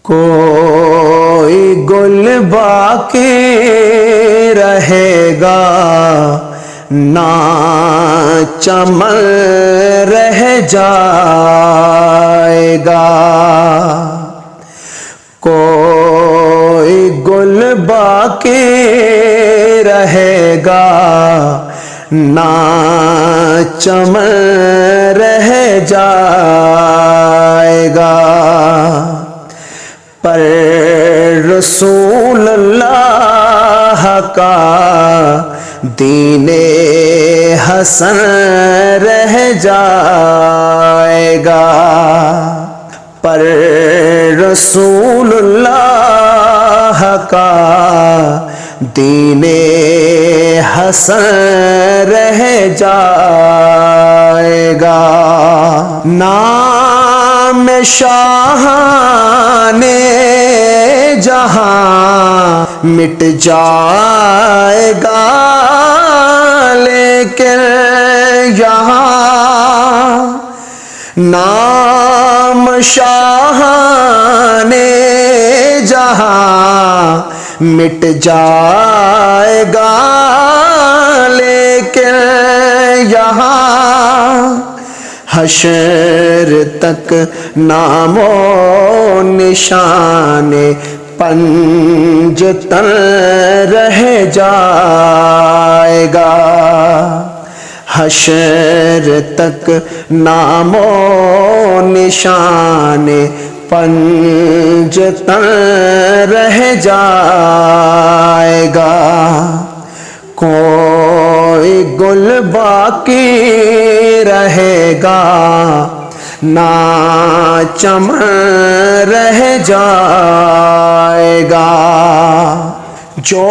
کوئی گل باقی رہے گا نہ چمن رہ جائے گا، کوئی گل باقی رہے گا نہ چمن رہ جائے گا، پر رسول اللہ کا دین حسن رہ جائے گا، پر رسول اللہ کا دین حسن رہ جائے گا، نام شاہان جہاں مٹ جائے گا، لیکن یہاں نام شاہان جہاں مٹ جائے گا، لیکن یہاں حشر تک نام و نشان پنجتن رہ جائے گا، حشر تک نام و نشان پنجتن رہ جائے گا، کوئی گل باقی رہے گا نہ چمن رہ جائے گا، جو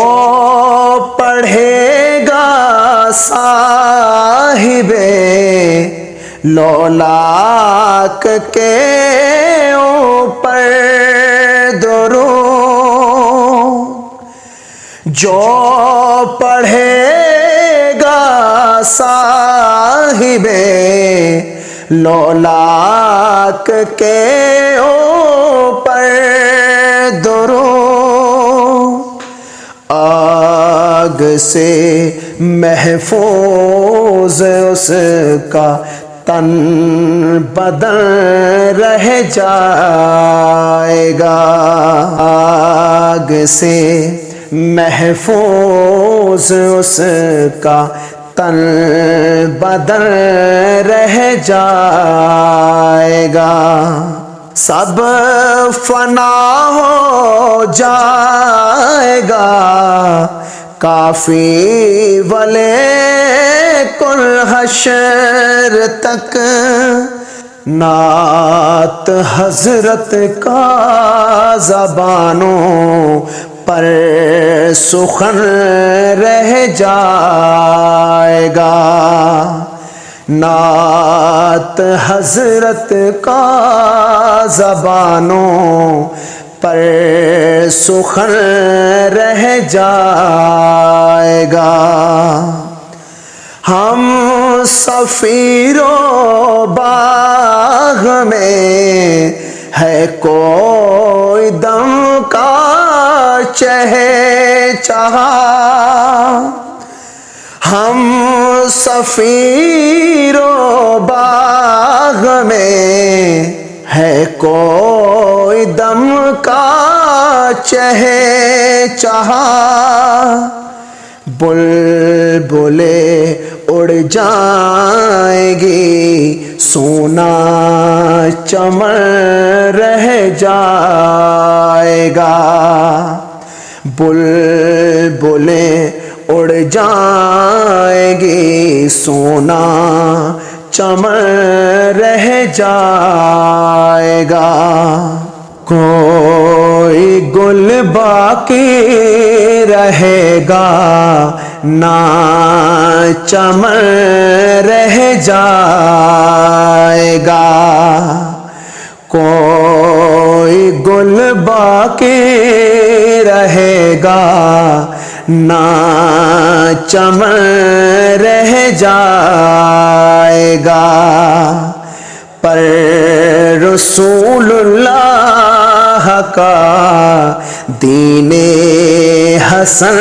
پڑھے گا صاحب لولاک کے اوپر درود، جو پڑھے گا صاحب لولاک کے اوپر درود، آگ سے محفوظ اس کا تن بدن رہ جائے گا، آگ سے محفوظ اس کا تن بدن رہ جائے گا، سب فنا ہو جائے گا، کافی ولیکن حشر تک نعت حضرت کا زبانوں پر سخن رہ جائے گا، نعت حضرت کا زبانوں پر سخن رہ جائے گا، ہم سفیر و باغ میں ہے کوئی دم کا چہچہا، ہم سفیر و باغ میں ہے کوئی دم کا چہچہا، بلبلیں اڑ جائیں گی سونا چمن رہ جائے گا، بلبلیں اڑ جائیں گی سونا چمن رہ جائے گا، کوئی گل باقی رہے گا نہ چمن رہ جائے گا، کوئی گل باقی رہے گا نہ چمن رہ جائے گا، پر رسول اللہ کا دین حسن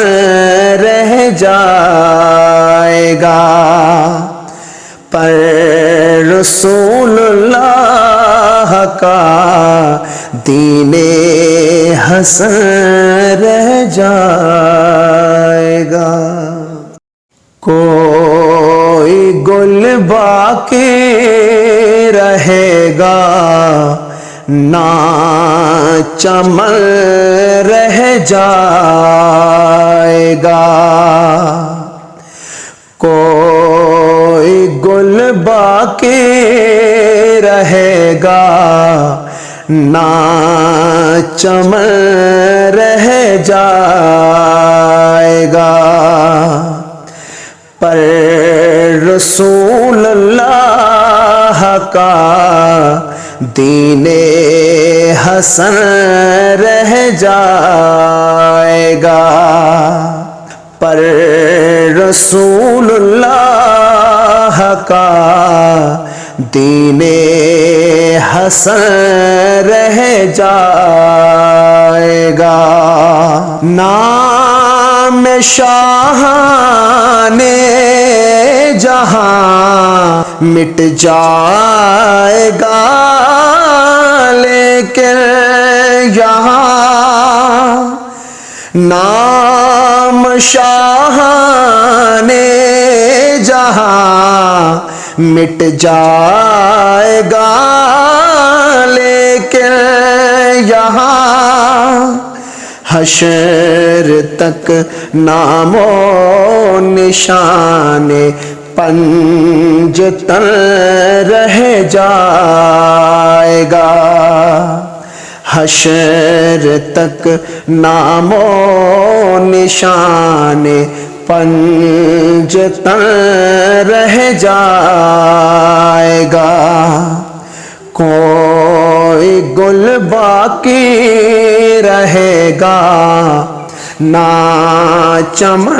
رہ جائے گا، پر رسول اللہ کا دین حسن رہ جائے گا۔ کوئی گل باقی رہے گا، نہ چمن رہ جائے گا، کوئی گل باقی رہے گا، نہ چمن رہ جائے گا، پر رسول اللہ کا دین حسن رہ جائے گا، پر رسول اللہ کا دین حسن رہ جائے گا۔ نام شاہان جہاں مٹ جائے گا، لیکن یہاں نام شاہان جہاں مٹ جائے گا، لیکن یہاں حشر تک نام و نشان پنجتن رہ جائے گا، حشر تک نام و نشان پنجتن رہ جائے گا، کوئی گل باقی رہے گا، نہ چمن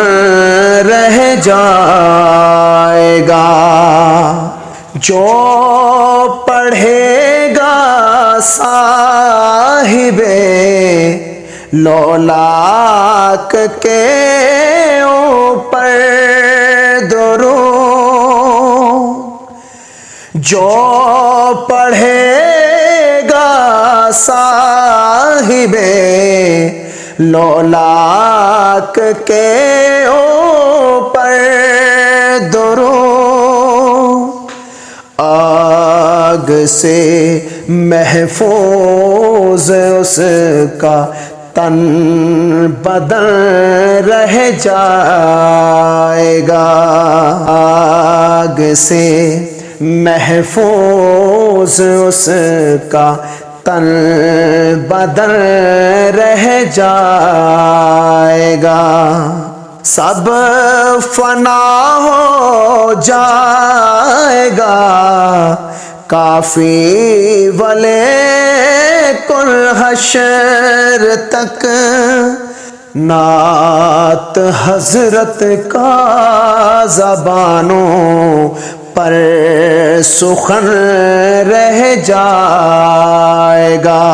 رہ جائے گا، جو پڑھے گا صاحب لولاک کے اوپر درود، جو پڑھے گا صاحب لولاک کے اوپر درود، آگ سے محفوظ اس کا تن بدن رہ جائے گا، آگ سے محفوظ اس کا تن بدن رہ جائے گا، سب فنا ہو جائے گا، کافی ولیکن حشر تک نعت حضرت کا زبانوں پر سخن رہ جائے گا۔